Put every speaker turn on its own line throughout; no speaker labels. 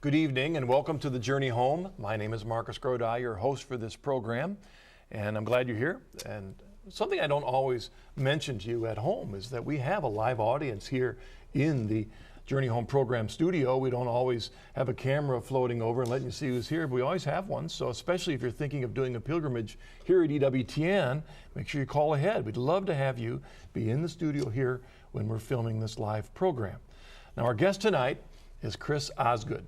Good evening and welcome to the Journey Home. My name is Marcus Grodi, your host for this program, and I'm glad you're here. And something I don't always mention to you at home is that we have a live audience here in the Journey Home program studio. We don't always have a camera floating over and letting you see who's here, but we always have one. So especially if you're thinking of doing a pilgrimage here at EWTN, make sure you call ahead. We'd love to have you be in the studio here when we're filming this live program. Now our guest tonight is Chris Osgood,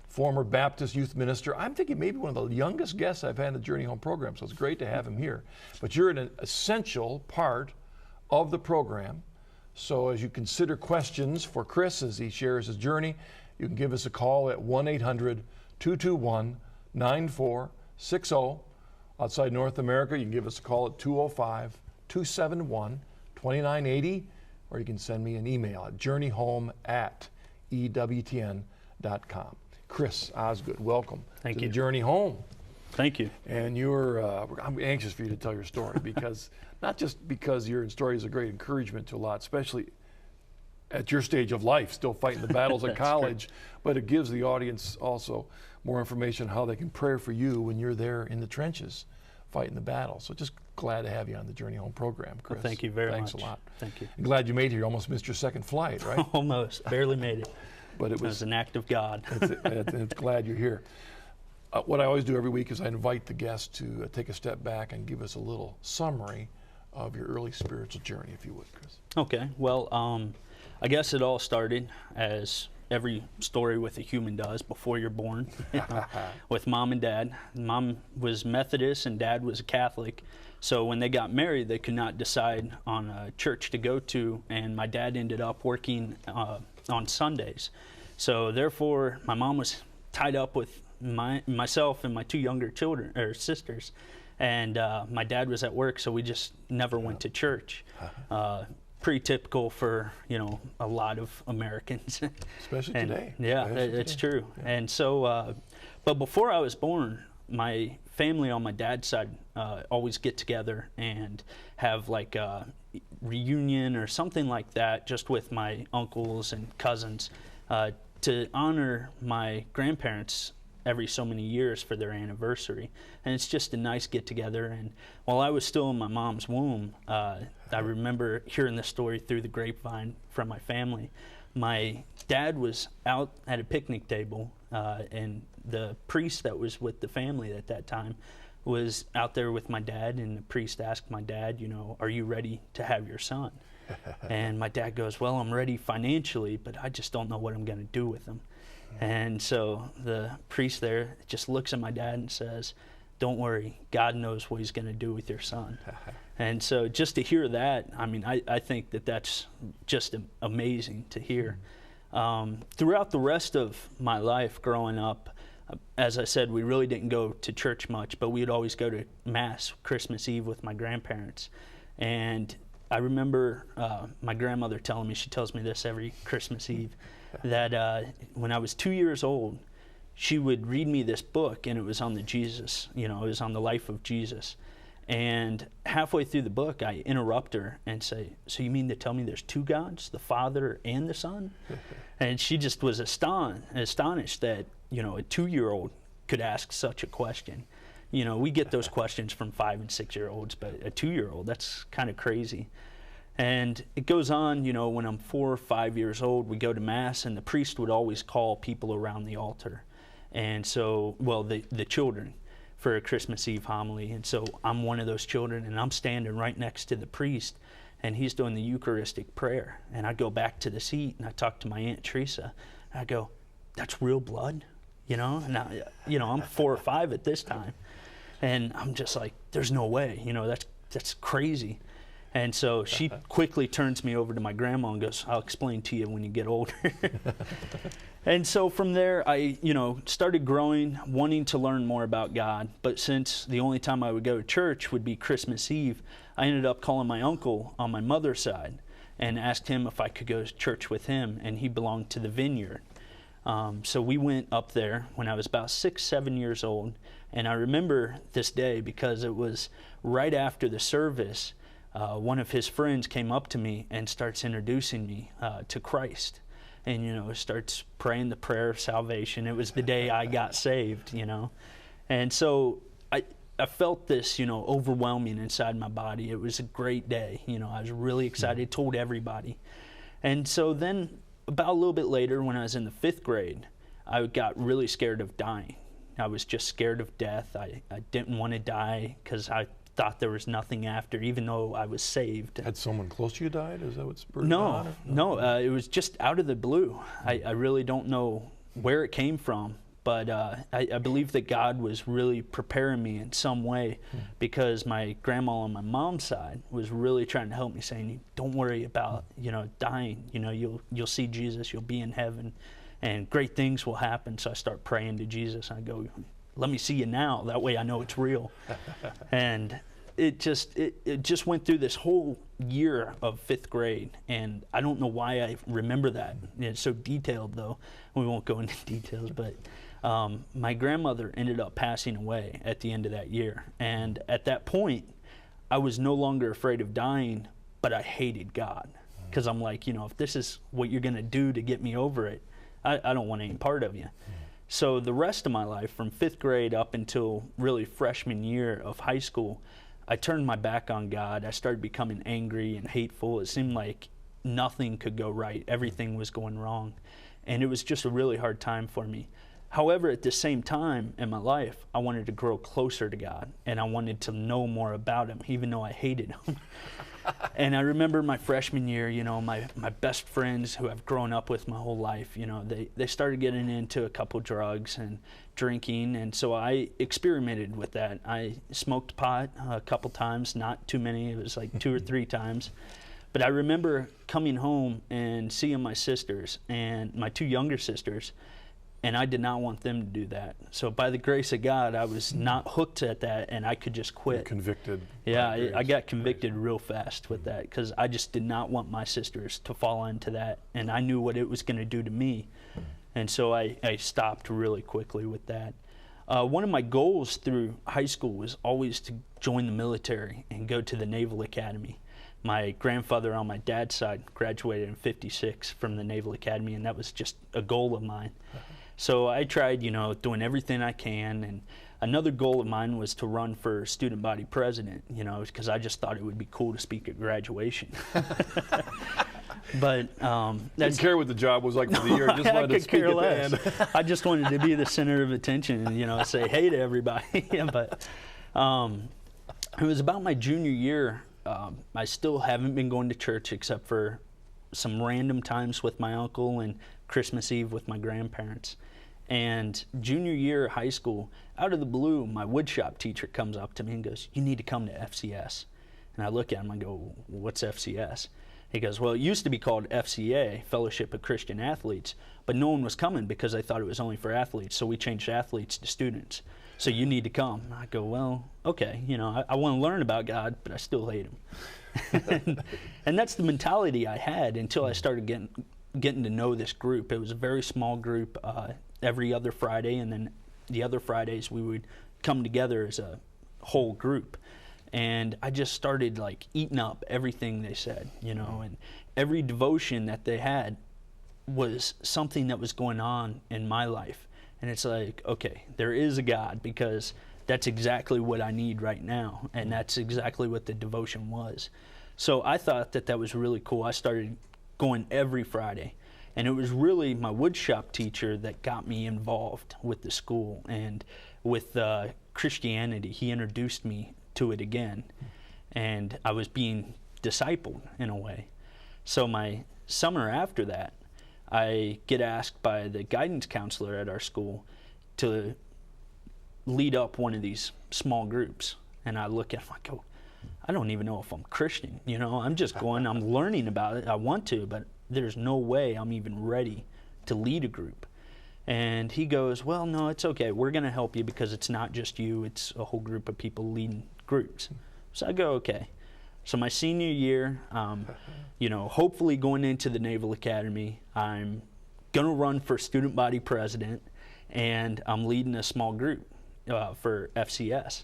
former Baptist youth minister. I'm thinking maybe one of the youngest guests I've had in the Journey Home program, so it's great to have him here. But you're an essential part of the program. So as you consider questions for Chris as he shares his journey, you can give us a call at 1-800-221-9460. Outside North America, you can give us a call at 205-271-2980, or you can send me an email at journeyhome@ewtn.com. Chris Osgood, welcome to the Journey Home.
Thank you.
And I'm anxious for you to tell your story because not just because your story is a great encouragement to a lot, especially at your stage of life, still fighting the battles at college, but it gives the audience also more information on how they can pray for you when you're there in the trenches fighting the battle. So just glad to have you on the Journey Home program, Chris.
Well, thank you very much.
Thanks a lot.
Thank you.
I'm glad you made it here. You almost missed your second flight, right?
Almost. Barely made it.
But it
was an act of God.
It's glad you're here. What I always do every week is I invite the guests to take a step back and give us a little summary of your early spiritual journey, if you would, Chris.
Okay. Well, I guess it all started as every story with a human does before you're born, with mom and dad. Mom was Methodist and dad was a Catholic. So when they got married, they could not decide on a church to go to, and my dad ended up working on Sundays. So therefore, my mom was tied up with myself and my two younger children or sisters, and my dad was at work, so we just never went to church. Pretty typical for a lot of Americans,
especially today.
Yeah, it's true. Yeah. And so, but before I was born, my family on my dad's side always get together and have like a reunion or something like that, just with my uncles and cousins, to honor my grandparents every so many years for their anniversary. And it's just a nice get together. And while I was still in my mom's womb, I remember hearing this story through the grapevine from my family. My dad was out at a picnic table, and the priest that was with the family at that time was out there with my dad, and the priest asked my dad, are you ready to have your son? And my dad goes, well, I'm ready financially, but I just don't know what I'm going to do with him. And so the priest there just looks at my dad and says, don't worry, God knows what he's going to do with your son. And so just to hear that, I think that that's just amazing to hear. Throughout the rest of my life growing up, as I said, we really didn't go to church much, but we'd always go to Mass Christmas Eve with my grandparents. And I remember my grandmother telling me, she tells me this every Christmas Eve, that when I was 2 years old, she would read me this book, and it was on the Jesus, it was on the life of Jesus. And halfway through the book, I interrupt her and say, so you mean to tell me there's two gods, the Father and the Son? And she just was astonished that, a 2-year-old could ask such a question. We get those questions from 5- and 6-year-olds, but a 2-year-old, that's kind of crazy. And it goes on, when I'm 4 or 5 years old, we go to Mass, and the priest would always call people around the altar. And so, the children for a Christmas Eve homily. And so I'm one of those children, and I'm standing right next to the priest, and he's doing the Eucharistic prayer. And I go back to the seat, and I talk to my Aunt Teresa. And I go, that's real blood? And I'm 4 or 5 at this time. And I'm just like, there's no way, that's crazy. And so she quickly turns me over to my grandma and goes, I'll explain to you when you get older. And so from there, I, started growing, wanting to learn more about God. But since the only time I would go to church would be Christmas Eve, I ended up calling my uncle on my mother's side and asked him if I could go to church with him, and he belonged to the Vineyard. So we went up there when I was about 6, 7 years old. And I remember this day because it was right after the service. One of his friends came up to me and starts introducing me to Christ. and, starts praying the prayer of salvation. It was the day I got saved, And so I felt this, overwhelming inside my body. It was a great day. I was really excited, told everybody. And so then about a little bit later, when I was in the 5th grade, I got really scared of dying. I was just scared of death. I didn't want to die because I thought there was nothing after, even though I was saved.
Had someone close to you died? Is that what's spurred it
No,
on?
no. It was just out of the blue. I really don't know where it came from. But I believe that God was really preparing me in some way, because my grandma on my mom's side was really trying to help me, saying, don't worry about, dying. You'll see Jesus, you'll be in heaven, and great things will happen. So I start praying to Jesus. I go, let me see you now. That way I know it's real. And it just went through this whole year of 5th grade, and I don't know why I remember that. It's so detailed, though. We won't go into details, but my grandmother ended up passing away at the end of that year. And at that point, I was no longer afraid of dying, but I hated God. Because I'm like, if this is what you're going to do to get me over it, I don't want any part of you. So the rest of my life, from 5th grade up until really freshman year of high school, I turned my back on God. I started becoming angry and hateful. It seemed like nothing could go right. Everything was going wrong. And it was just a really hard time for me. However, at the same time in my life, I wanted to grow closer to God, and I wanted to know more about Him, even though I hated Him. And I remember my freshman year, my best friends who I've grown up with my whole life, they started getting into a couple drugs and drinking, and so I experimented with that. I smoked pot a couple times, not too many, it was like 2 or 3 times. But I remember coming home and seeing my sisters, and my 2 younger sisters, and I did not want them to do that. So by the grace of God, I was not hooked at that, and I could just quit.
You're convicted.
Yeah, I got convicted real fast with that, because I just did not want my sisters to fall into that, and I knew what it was going to do to me. And so I stopped really quickly with that. One of my goals through high school was always to join the military and go to the Naval Academy. My grandfather on my dad's side graduated in '56 from the Naval Academy, and that was just a goal of mine. So I tried, doing everything I can, and another goal of mine was to run for student body president, because I just thought it would be cool to speak at graduation. But
didn't care what the job was like for the year, just wanted to speak at the end.
I just wanted to be the center of attention and, say hey to everybody. But it was about my junior year. I still haven't been going to church except for some random times with my uncle and Christmas Eve with my grandparents. And junior year of high school, out of the blue, my woodshop teacher comes up to me and goes, you need to come to FCS. And I look at him and go, what's FCS? He goes, well, it used to be called FCA, Fellowship of Christian Athletes, but no one was coming because they thought it was only for athletes, so we changed athletes to students. So you need to come. I go, well, okay, I want to learn about God, but I still hate Him. And that's the mentality I had until I started getting to know this group. It was a very small group, every other Friday, and then the other Fridays we would come together as a whole group. And I just started eating up everything they said, and every devotion that they had was something that was going on in my life. And it's like, okay, there is a God, because that's exactly what I need right now, and that's exactly what the devotion was. So I thought that was really cool. I started going every Friday. And it was really my woodshop teacher that got me involved with the school and with Christianity. He introduced me to it again, and I was being discipled in a way. So my summer after that, I get asked by the guidance counselor at our school to lead up one of these small groups. And I look at him, I go, I don't even know if I'm Christian. I'm just going, I'm learning about it. I want to, but there's no way I'm even ready to lead a group. And he goes, well, no, it's okay. We're going to help you, because it's not just you. It's a whole group of people leading groups. So I go, okay. So my senior year, hopefully going into the Naval Academy, I'm going to run for student body president, and I'm leading a small group for FCS.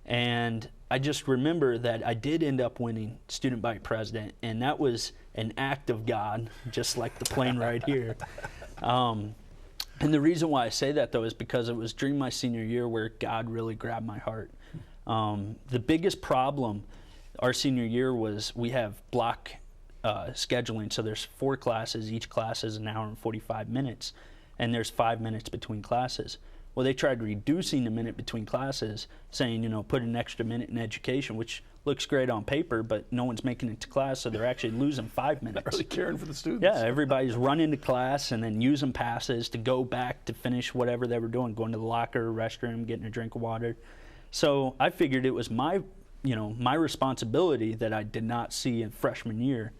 And I just remember that I did end up winning student body president, and that was an act of God, just like the plane right here. And the reason why I say that, though, is because it was during my senior year where God really grabbed my heart. The biggest problem our senior year was we have block scheduling. So there's 4 classes. Each class is an hour and 45 minutes, and there's 5 minutes between classes. Well, they tried reducing the minute between classes, saying, put an extra minute in education, which looks great on paper, but no one's making it to class, so they're actually losing 5 minutes.
Not really caring for the students.
Yeah, everybody's running to class and then using passes to go back to finish whatever they were doing, going to the locker, restroom, getting a drink of water. So I figured it was my responsibility that I did not see in freshman year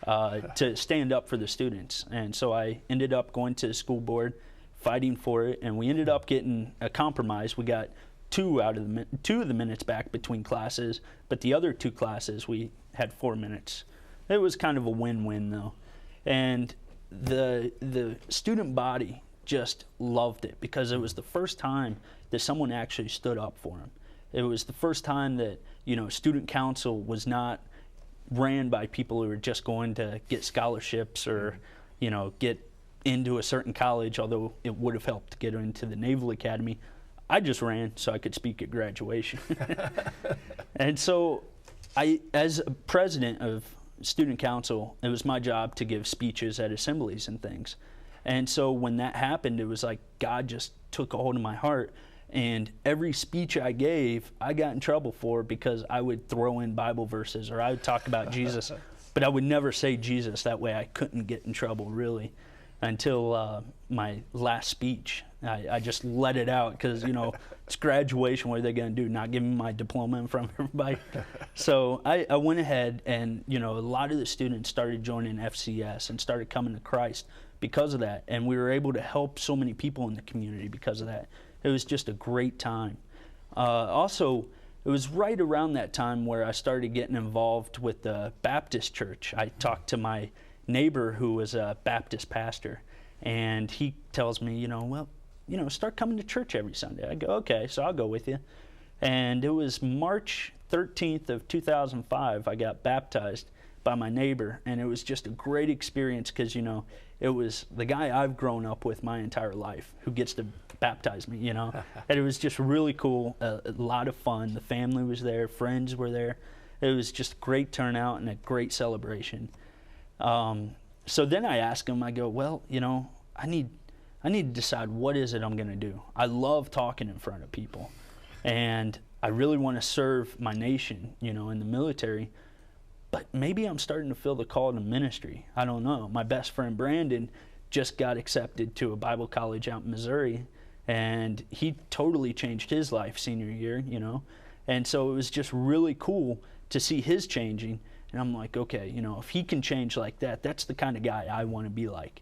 to stand up for the students. And so I ended up going to the school board, fighting for it, and we ended up getting a compromise. We got 2 of the minutes back between classes, but the other 2 classes we had 4 minutes. It was kind of a win-win, though. And the student body just loved it because it was the first time that someone actually stood up for them. It was the first time that, student council was not ran by people who were just going to get scholarships or, get into a certain college, although it would have helped to get into the Naval Academy. I just ran so I could speak at graduation. And so as a president of student council, it was my job to give speeches at assemblies and things. And so when that happened, it was like God just took a hold of my heart. And every speech I gave, I got in trouble for because I would throw in Bible verses or I would talk about Jesus, but I would never say Jesus. That way I couldn't get in trouble, really, until my last speech. I just let it out because, it's graduation. What are they going to do? Not give me my diploma in front of everybody? So I went ahead and, a lot of the students started joining FCS and started coming to Christ because of that. And we were able to help so many people in the community because of that. It was just a great time. Also, it was right around that time where I started getting involved with the Baptist church. I talked to my neighbor who was a Baptist pastor, and he tells me, start coming to church every Sunday. I go, okay, so I'll go with you. And it was March 13th of 2005 I got baptized by my neighbor, and it was just a great experience because, it was the guy I've grown up with my entire life who gets to baptize me, And it was just really cool, a lot of fun. The family was there, friends were there. It was just a great turnout and a great celebration. So then I asked him, I go, well, I need to decide what is it I'm going to do. I love talking in front of people, and I really want to serve my nation, in the military. But maybe I'm starting to feel the call to ministry. I don't know. My best friend Brandon just got accepted to a Bible college out in Missouri, and he totally changed his life senior year, And so it was just really cool to see his changing. And I'm like, okay, if he can change like that, that's the kind of guy I want to be like.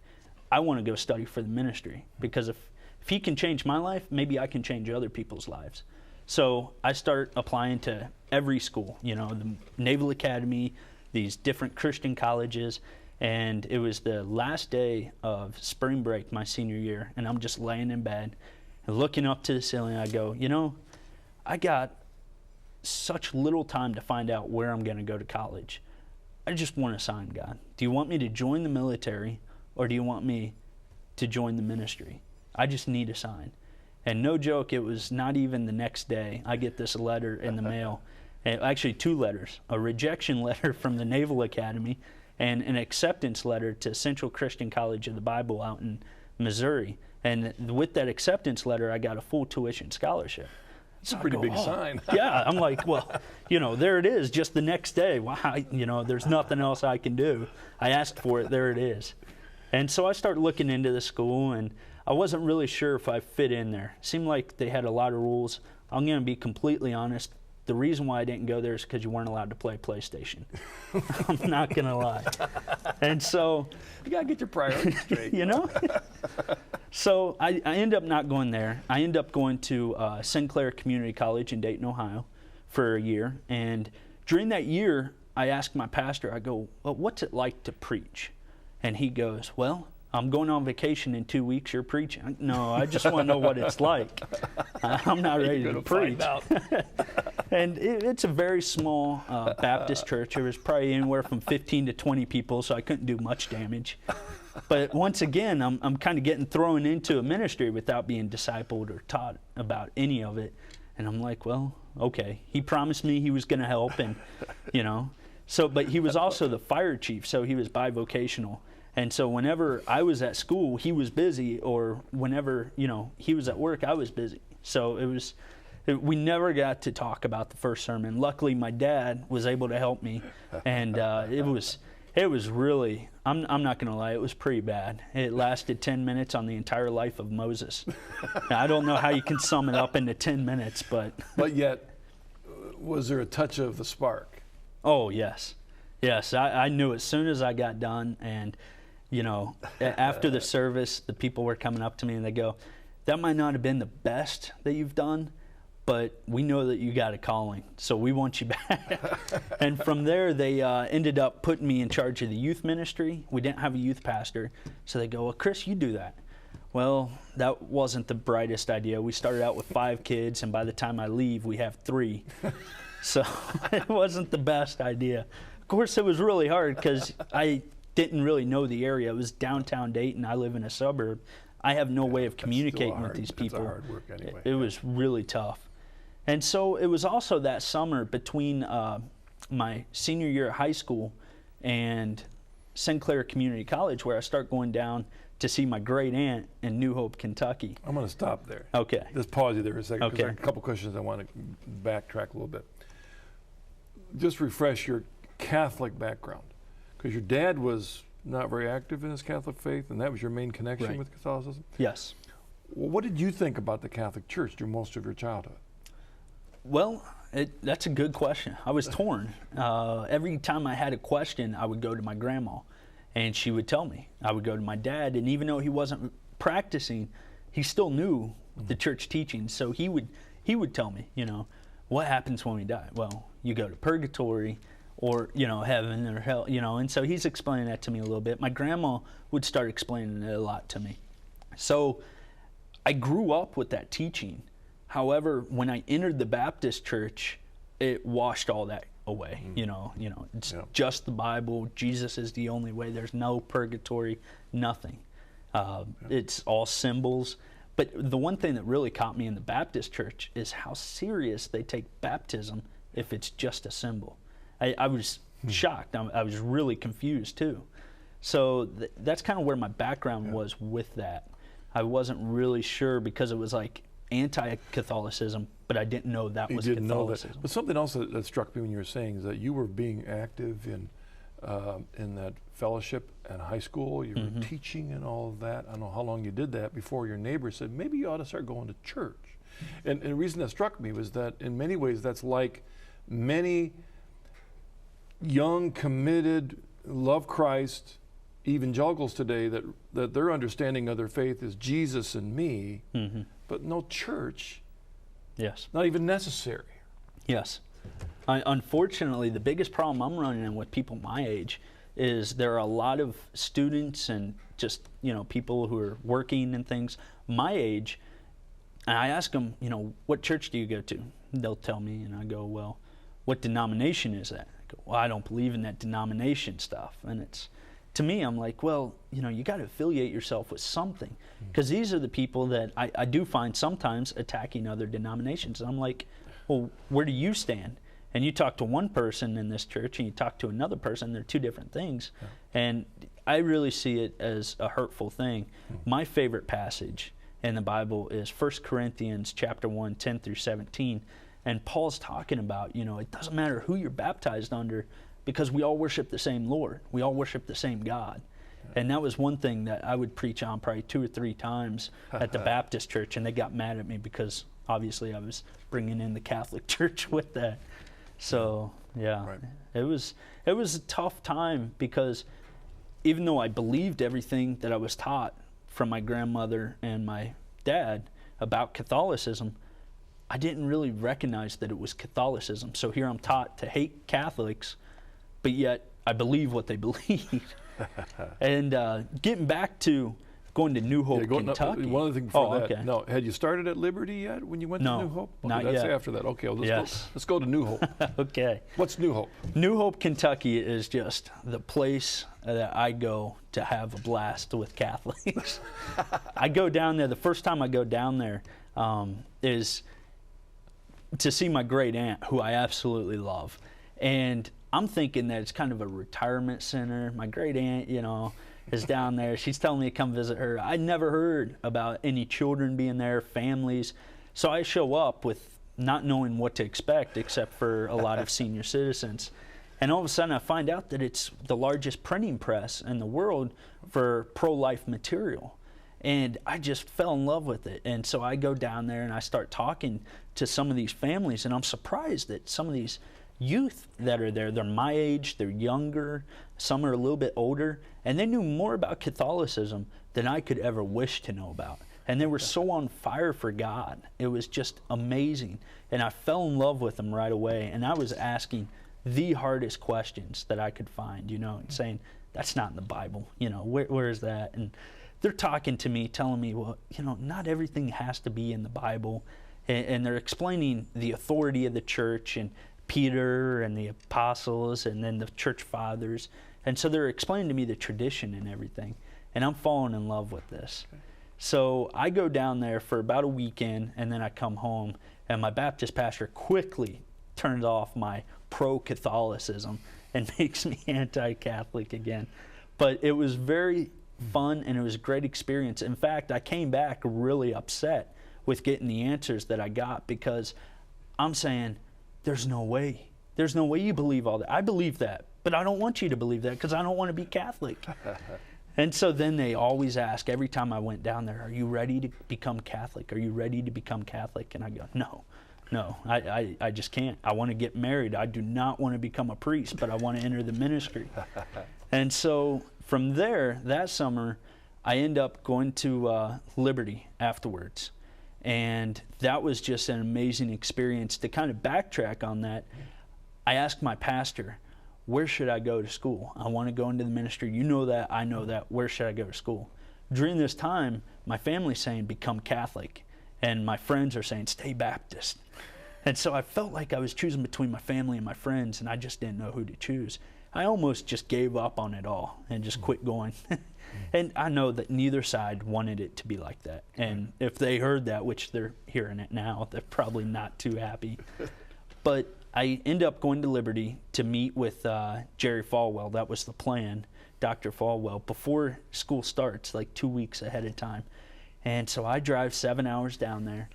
I want to go study for the ministry because if he can change my life, maybe I can change other people's lives. So I start applying to every school, the Naval Academy, these different Christian colleges, and it was the last day of spring break my senior year, and I'm just laying in bed and looking up to the ceiling. I go, I got such little time to find out where I'm going to go to college. I just want a sign, God. Do you want me to join the military, or do you want me to join the ministry? I just need a sign. And no joke, it was not even the next day I get this letter in the mail. Actually, 2 letters. A rejection letter from the Naval Academy and an acceptance letter to Central Christian College of the Bible out in Missouri. And with that acceptance letter, I got a full tuition scholarship.
It's a pretty big sign.
Yeah, I'm like, well, there it is, just the next day. Wow, there's nothing else I can do. I asked for it, there it is. And so I started looking into the school, and I wasn't really sure if I fit in there. It seemed like they had a lot of rules. I'm going to be completely honest. The reason why I didn't go there is because you weren't allowed to play PlayStation. I'm not going to lie. And so...
You got to get your priorities straight.
So I end up not going there. I end up going to Sinclair Community College in Dayton, Ohio for a year. And during that year, I asked my pastor, I go, well, what's it like to preach? And he goes, well, I'm going on vacation in 2 weeks, you're preaching. No, I just want to know what it's like. I'm not ready to preach. And it's a very small Baptist church. There was probably anywhere from 15 to 20 people, so I couldn't do much damage. But once again, I'm kind of getting thrown into a ministry without being discipled or taught about any of it. And I'm like, well, okay. He promised me he was going to help, and, you know. So, but he was also the fire chief, so he was bivocational. And so whenever I was at school, he was busy, or whenever, you know, he was at work, I was busy. So we never got to talk about the first sermon. Luckily, my dad was able to help me, and it was really, I'm not going to lie, it was pretty bad. It lasted 10 minutes on the entire life of Moses. Now, I don't know how you can sum it up into 10 minutes, but...
But yet, was there a touch of the spark?
Oh, yes. Yes, I knew as soon as I got done, and, you know, after the service, the people were coming up to me and they go, that might not have been the best that you've done, but we know that you got a calling, so we want you back. And from there, they ended up putting me in charge of the youth ministry. We didn't have a youth pastor, so they go, well, Chris, you do that. Well, that wasn't the brightest idea. We started out with 5 kids, and by the time I leave, we have 3. So it wasn't the best idea. Of course, it was really hard because I didn't really know the area. It was downtown Dayton. I live in a suburb. I have no way of communicating with these people.
That's hard work anyway.
It was really tough. And so it was also that summer between my senior year at high school and Sinclair Community College where I start going down to see my great aunt in New Hope, Kentucky.
I'm going to stop there.
Okay.
Just pause you there for a second, because
Okay.
there are a couple questions I want to backtrack a little bit. Just refresh your Catholic background, because your dad was not very active in his Catholic faith, and that was your main connection
Right.
with Catholicism?
Yes.
Well, what did you think about the Catholic Church through most of your childhood?
Well, that's a good question. I was torn. Every time I had a question, I would go to my grandma, and she would tell me. I would go to my dad, and even though he wasn't practicing, he still knew the church teachings. So he would tell me, you know, what happens when we die? Well, you go to purgatory, or, you know, heaven or hell, you know. And so he's explaining that to me a little bit. My grandma would start explaining it a lot to me. So I grew up with that teaching. However, when I entered the Baptist church, it washed all that away. You know, it's just the Bible. Jesus is the only way. There's no purgatory, nothing. It's all symbols. But the one thing that really caught me in the Baptist church is how serious they take baptism if it's just a symbol. I was shocked. I was really confused too. So that's kind of where my background was with that. I wasn't really sure because it was like anti-Catholicism, but I didn't know that was
Catholicism. Know that. But something else that struck me when you were saying is that you were being active in that fellowship at high school. You were teaching and all of that. I don't know how long you did that before your neighbor said, maybe you ought to start going to church. And the reason that struck me was that in many ways that's like many young, committed, love Christ evangelicals today, that their understanding of their faith is Jesus and me, but no church.
Yes.
Not even necessary.
Yes. Unfortunately, the biggest problem I'm running in with people my age is there are a lot of students and just, you know, people who are working and things my age, and I ask them, you know, what church do you go to? They'll tell me, and I go, well, what denomination is that? I go, well, I don't believe in that denomination stuff. And it's, to me, I'm like, well, you know, you got to affiliate yourself with something, because these are the people that I do find sometimes attacking other denominations. And I'm like, well, where do you stand? And you talk to one person in this church and you talk to another person, they're two different things. And I really see it as a hurtful thing. My favorite passage in the Bible is 1 Corinthians chapter 1, 10 through 17. And Paul's talking about, you know, it doesn't matter who you're baptized under, because we all worship the same Lord. We all worship the same God. And that was one thing that I would preach on probably 2 or 3 times at the Baptist church, and they got mad at me because obviously I was bringing in the Catholic Church with that. So, yeah,
Right.
it was a tough time, because even though I believed everything that I was taught from my grandmother and my dad about Catholicism, I didn't really recognize that it was Catholicism. So here I'm taught to hate Catholics, but yet I believe what they believe. And getting back to going to New Hope, Kentucky.
One other thing before that.
Okay.
No, had you started at Liberty yet when you went to New Hope? Okay,
not
that's
yet.
after that. Okay, well, let's go to New Hope.
Okay.
What's New Hope?
New Hope, Kentucky is just the place that I go to have a blast with Catholics. I go down there, the first time I go down there is to see my great aunt, who I absolutely love. And I'm thinking that it's kind of a retirement center. My great aunt, is down there. She's telling me to come visit her. I'd never heard about any children being there, families. So I show up with not knowing what to expect except for a lot of senior citizens. And all of a sudden I find out that it's the largest printing press in the world for pro-life material. And I just fell in love with it. And so I go down there and I start talking to some of these families, and I'm surprised that some of these youth that are there, they're my age, they're younger, some are a little bit older, and they knew more about Catholicism than I could ever wish to know about. And they were so on fire for God. It was just amazing. And I fell in love with them right away. And I was asking the hardest questions that I could find, and saying, that's not in the Bible. Where is that? And they're talking to me, telling me, well, not everything has to be in the Bible. And they're explaining the authority of the church and Peter and the apostles and then the church fathers. And so they're explaining to me the tradition and everything. And I'm falling in love with this. Okay. So I go down there for about a weekend, and then I come home, and my Baptist pastor quickly turns off my pro-Catholicism and makes me anti-Catholic again. But it was very fun, and it was a great experience. In fact, I came back really upset with getting the answers that I got, because I'm saying, there's no way. There's no way you believe all that. I believe that, but I don't want you to believe that because I don't want to be Catholic. And so then they always ask, every time I went down there, are you ready to become Catholic? Are you ready to become Catholic? And I go, no, I just can't. I want to get married. I do not want to become a priest, but I want to enter the ministry. And so from there, that summer, I end up going to Liberty afterwards. And that was just an amazing experience. To kind of backtrack on that, I asked my pastor, where should I go to school? I want to go into the ministry. You know that, I know that. Where should I go to school? During this time, my family's saying, become Catholic. And my friends are saying, stay Baptist. And so I felt like I was choosing between my family and my friends, and I just didn't know who to choose. I almost just gave up on it all and just quit going. And I know that neither side wanted it to be like that. And if they heard that, which they're hearing it now, they're probably not too happy. But I end up going to Liberty to meet with Jerry Falwell. That was the plan, Dr. Falwell, before school starts, like 2 weeks ahead of time. And so I drive 7 hours down there,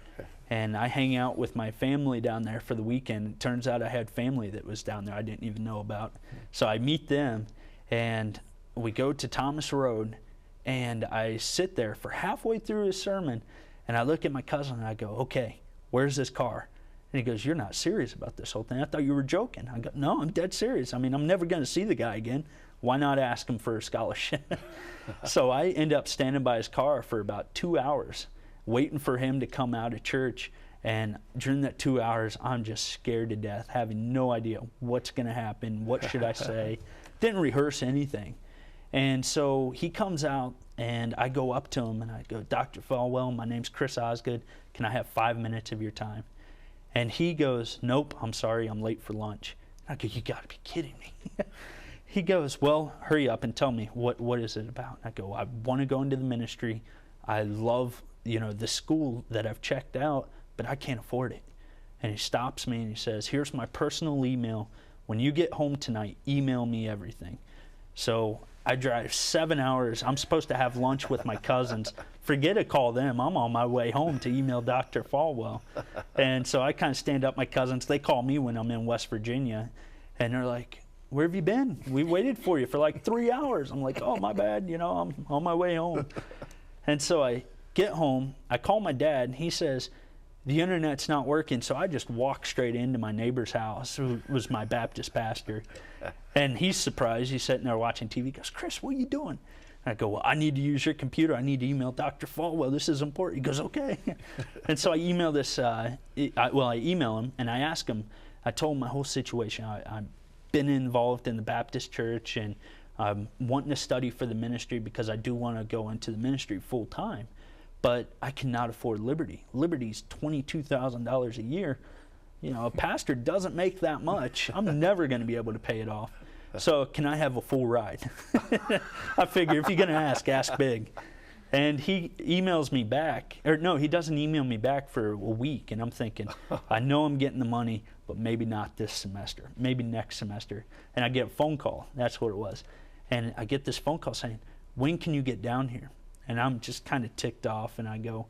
and I hang out with my family down there for the weekend. It turns out I had family that was down there I didn't even know about. So I meet them, and we go to Thomas Road, and I sit there for halfway through his sermon, and I look at my cousin and I go, okay, where's this car? And he goes, you're not serious about this whole thing. I thought you were joking. I go, no, I'm dead serious. I mean, I'm never going to see the guy again. Why not ask him for a scholarship? So I end up standing by his car for about 2 hours, waiting for him to come out of church. And during that 2 hours, I'm just scared to death, having no idea what's going to happen, what should I say. Didn't rehearse anything. And so he comes out, and I go up to him, and I go, Dr. Falwell, my name's Chris Osgood. Can I have 5 minutes of your time? And he goes, nope, I'm sorry, I'm late for lunch. I go, you got to be kidding me. He goes, well, hurry up and tell me, what is it about? I go, I want to go into the ministry. I love, the school that I've checked out, but I can't afford it. And he stops me and he says, here's my personal email. When you get home tonight, email me everything. So I drive 7 hours. I'm supposed to have lunch with my cousins. Forget to call them. I'm on my way home to email Dr. Falwell. And so I kind of stand up my cousins. They call me when I'm in West Virginia. And they're like, where have you been? We waited for you for like 3 hours. I'm like, oh, my bad. I'm on my way home. And so I get home. I call my dad. And he says, the internet's not working. So I just walk straight into my neighbor's house, who was my Baptist pastor. And he's surprised. He's sitting there watching TV. He goes, Chris, what are you doing? And I go, well, I need to use your computer. I need to email Dr. Falwell. This is important. He goes, okay. And so I email this. I email him, and I ask him. I told him my whole situation. I've been involved in the Baptist church, and I'm wanting to study for the ministry because I do want to go into the ministry full time, but I cannot afford Liberty. Liberty's $22,000 a year. You know, a pastor doesn't make that much. I'm never going to be able to pay it off. So can I have a full ride? I figure if you're going to ask big. And he emails me back, or no, he doesn't email me back for a week. And I'm thinking, I know I'm getting the money, but maybe not this semester, maybe next semester. And I get a phone call. That's what it was. And I get this phone call saying, when can you get down here? And I'm just kind of ticked off. And I go,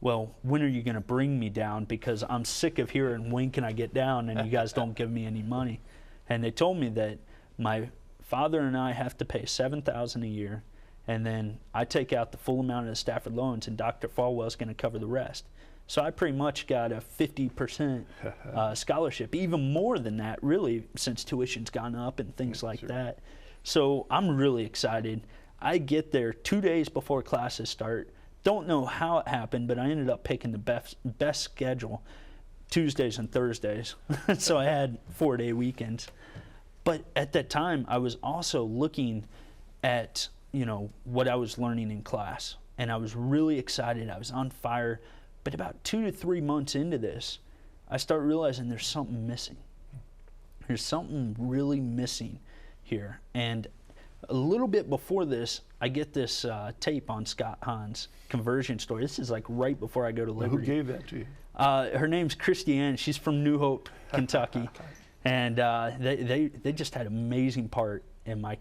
well, when are you going to bring me down? Because I'm sick of hearing, when can I get down? And you guys don't give me any money. And they told me that my father and I have to pay $7,000 a year. And then I take out the full amount of the Stafford loans, and Dr. Falwell's going to cover the rest. So I pretty much got a 50% scholarship, even more than that, really, since tuition's gone up and things like that. So I'm really excited. I get there 2 days before classes start. Don't know how it happened, but I ended up picking the best schedule, Tuesdays and Thursdays. So I had 4-day weekends. But at that time, I was also looking at, you know, what I was learning in class. And I was really excited. I was on fire. But about 2 to 3 months into this, I start realizing there's something missing. There's something really missing here. And a little bit before this, I get this tape on Scott Hahn's conversion story. This is like right before I go to Liberty.
Who gave that to you?
Her name's Christiane. She's from New Hope, Kentucky. And they just had an amazing part in my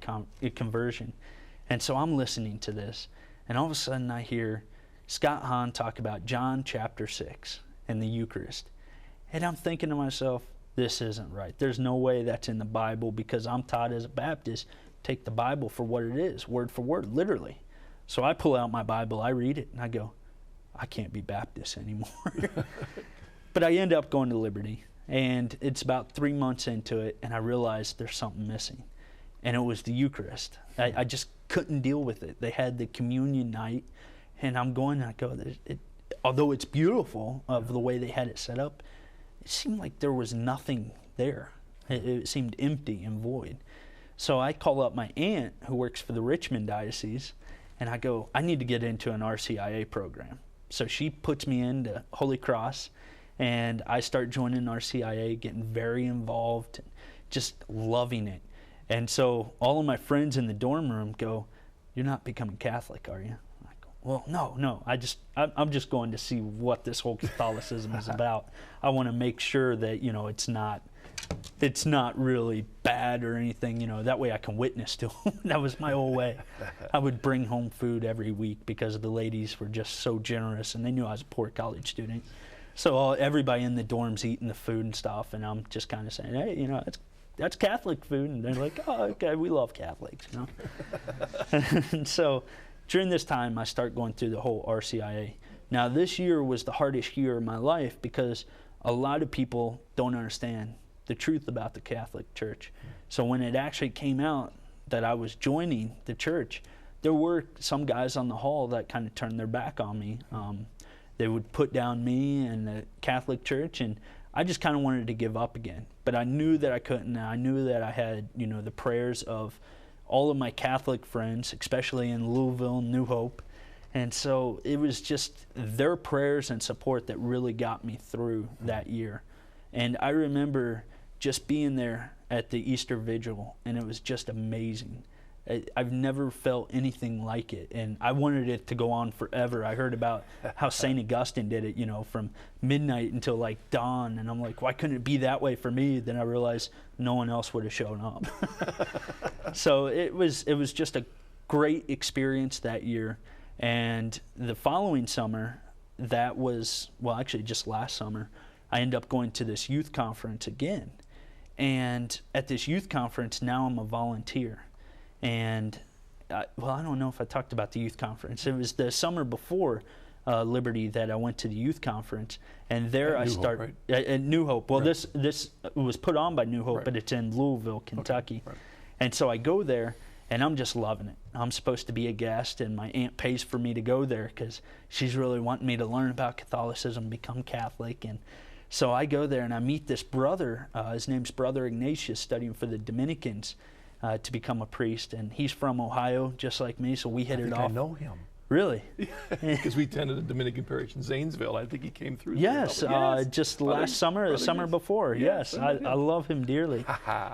conversion. And so I'm listening to this, and all of a sudden I hear Scott Hahn talk about John chapter 6 and the Eucharist. And I'm thinking to myself, this isn't right. There's no way that's in the Bible, because I'm taught as a Baptist, take the Bible for what it is, word for word, literally. So I pull out my Bible, I read it, and I go, I can't be Baptist anymore. But I end up going to Liberty, and it's about 3 months into it, and I realized there's something missing. And it was the Eucharist. I just couldn't deal with it. They had the communion night, and I'm going, and I go, although it's beautiful of the way they had it set up, it seemed like there was nothing there. It seemed empty and void. So I call up my aunt, who works for the Richmond Diocese, and I go, I need to get into an RCIA program. So she puts me into Holy Cross, and I start joining RCIA, getting very involved, and just loving it. And so all of my friends in the dorm room go, you're not becoming Catholic, are you? I go, well, no. I'm just going to see what this whole Catholicism is about. I want to make sure that, you know, it's not really bad or anything, you know, that way I can witness to them. That was my whole way. I would bring home food every week because the ladies were just so generous, and they knew I was a poor college student. So everybody in the dorm's eating the food and stuff, and I'm just kind of saying, hey, you know, that's Catholic food. And they're like, oh, okay, we love Catholics, you know. And so during this time, I start going through the whole RCIA. Now, this year was the hardest year of my life, because a lot of people don't understand the truth about the Catholic Church. So when it actually came out that I was joining the church, there were some guys on the hall that kind of turned their back on me. They would put down me and the Catholic Church, and I just kind of wanted to give up again. But I knew that I couldn't, and I knew that I had, you know, the prayers of all of my Catholic friends, especially in Louisville and New Hope. And so it was just their prayers and support that really got me through that year. And I remember just being there at the Easter Vigil, and it was just amazing. I've never felt anything like it, and I wanted it to go on forever. I heard about how St. Augustine did it, you know, from midnight until like dawn, and I'm like, why couldn't it be that way for me? Then I realized no one else would have shown up. So it was just a great experience that year. And the following summer, actually just last summer, I ended up going to this youth conference again. And at this youth conference, now I'm a volunteer. And, I don't know if I talked about the youth conference. It was the summer before Liberty that I went to the youth conference. And there
at New Hope, right?
At New Hope. Well,
right.
This was put on by New Hope,
right.
but it's in Louisville, Kentucky.
Okay. Right.
And so I go there, and I'm just loving it. I'm supposed to be a guest, and my aunt pays for me to go there because she's really wanting me to learn about Catholicism, become Catholic. And so I go there, and I meet this brother. His name's Brother Ignatius, studying for the Dominicans. to become a priest. And he's from Ohio, just like me, so we hit it off.
I know him.
Really?
Because we attended a Dominican parish in Zanesville. I think he came through.
Yes, just last summer, the summer before. Yes, I love him dearly.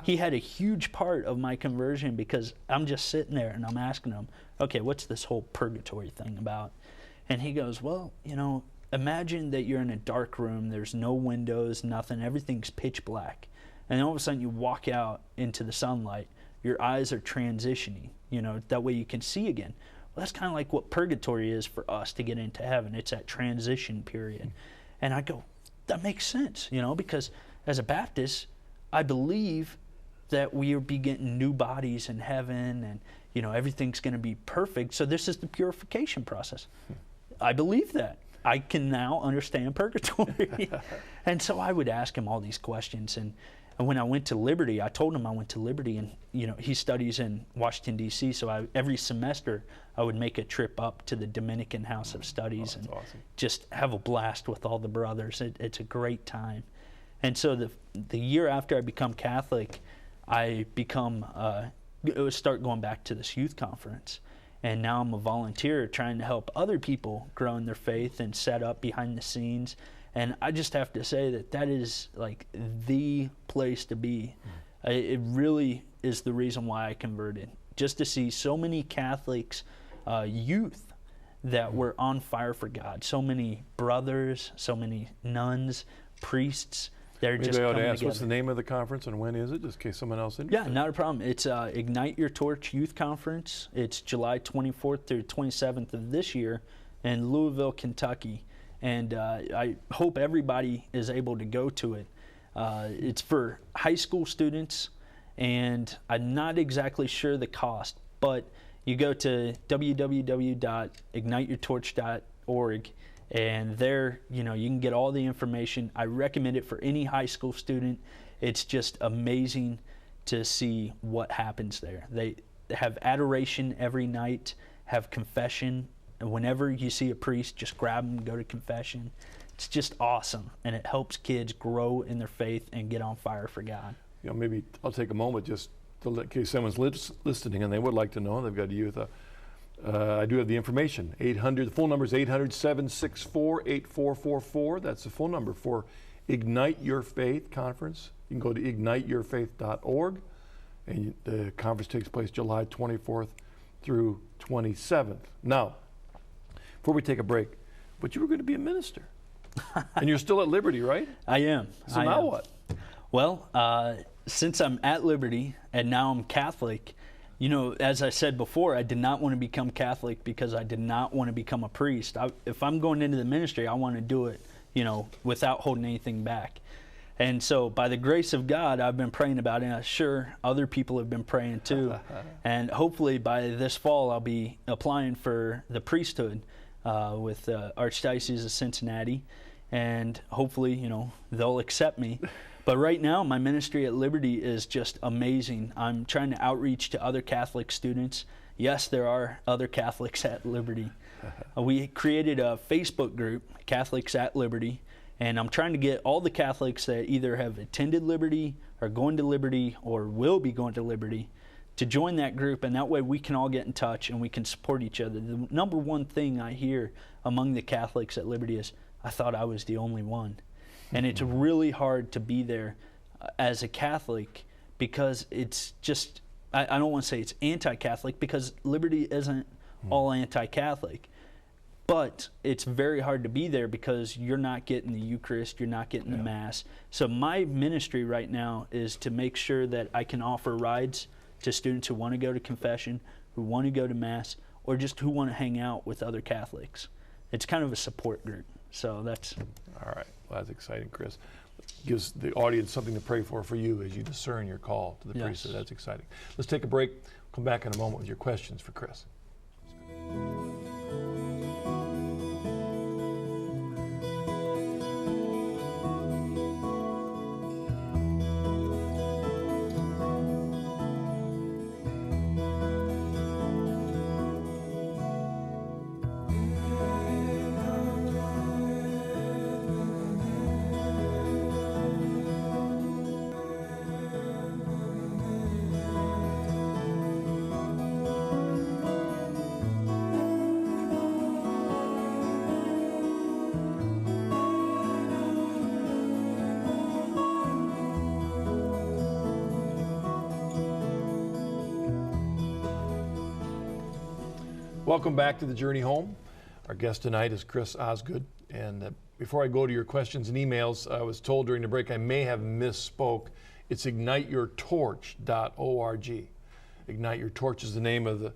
He had a huge part of my conversion because I'm just sitting there and I'm asking him, okay, what's this whole purgatory thing about? And he goes, well, you know, imagine that you're in a dark room, there's no windows, nothing, everything's pitch black. And then all of a sudden you walk out into the sunlight, your eyes are transitioning, you know, that way you can see again. Well, that's kind of like what purgatory is for us to get into heaven. It's that transition period. And I go, that makes sense, you know, because as a Baptist, I believe that we will be getting new bodies in heaven and, you know, everything's going to be perfect. So this is the purification process. I believe that. I can now understand purgatory. And so I would ask him all these questions. And when I went to Liberty, I told him I went to Liberty, and you know he studies in Washington, D.C., so every semester I would make a trip up to the Dominican House of Studies and just have a blast with all the brothers. It's a great time. And so the year after I become Catholic, I start going back to this youth conference. And now I'm a volunteer trying to help other people grow in their faith and set up behind the scenes. And I just have to say that is like the place to be. It really is the reason why I converted. Just to see so many Catholics, youth, that were on fire for God. So many brothers, so many nuns, priests. They're just coming together.
What's the name of the conference and when is it, just in case someone else is interested?
Yeah, not a problem. It's Ignite Your Torch Youth Conference. It's July 24th through 27th of this year in Louisville, Kentucky. And I hope everybody is able to go to it. It's for high school students, and I'm not exactly sure the cost, but you go to www.igniteyourtorch.org, and there, you know, you can get all the information. I recommend it for any high school student. It's just amazing to see what happens there. They have adoration every night, have confession. And whenever you see a priest, just grab them, go to confession. It's just awesome, and it helps kids grow in their faith and get on fire for God.
You know, maybe I'll take a moment just to in case someone's listening and they would like to know. They've got youth. I do have the information. 800. The phone number is 800-764-8444. That's the phone number for Ignite Your Faith Conference. You can go to igniteyourfaith.org, and the conference takes place July 24th through 27th. Now, before we take a break, but you were going to be a minister. And you're still at Liberty, right?
I am.
So now what?
Well, since I'm at Liberty and now I'm Catholic, you know, as I said before, I did not want to become Catholic because I did not want to become a priest. If I'm going into the ministry, I want to do it, you know, without holding anything back. And so by the grace of God, I've been praying about it. And I'm sure other people have been praying too. And hopefully by this fall, I'll be applying for the priesthood with Archdiocese of Cincinnati. And hopefully, you know, they'll accept me. But right now, my ministry at Liberty is just amazing. I'm trying to outreach to other Catholic students. Yes, there are other Catholics at Liberty. We created a Facebook group, Catholics at Liberty. And I'm trying to get all the Catholics that either have attended Liberty, are going to Liberty, or will be going to Liberty to join that group, and that way we can all get in touch and we can support each other. The number one thing I hear among the Catholics at Liberty is, I thought I was the only one. And it's really hard to be there as a Catholic because it's just, I don't want to say it's anti-Catholic because Liberty isn't all anti-Catholic. But it's very hard to be there because you're not getting the Eucharist, you're not getting the Mass. So my ministry right now is to make sure that I can offer rides to students who want to go to confession, who want to go to Mass, or just who want to hang out with other Catholics. It's kind of a support group. So that's...
All right. Well, that's exciting, Chris. Gives the audience something to pray for you as you discern your call to the priesthood. That's exciting. Let's take a break. Come back in a moment with your questions for Chris. Welcome back to the Journey Home. Our guest tonight is Chris Osgood. And before I go to your questions and emails, I was told during the break I may have misspoke. It's igniteyourtorch.org. Ignite Your Torch is the name of the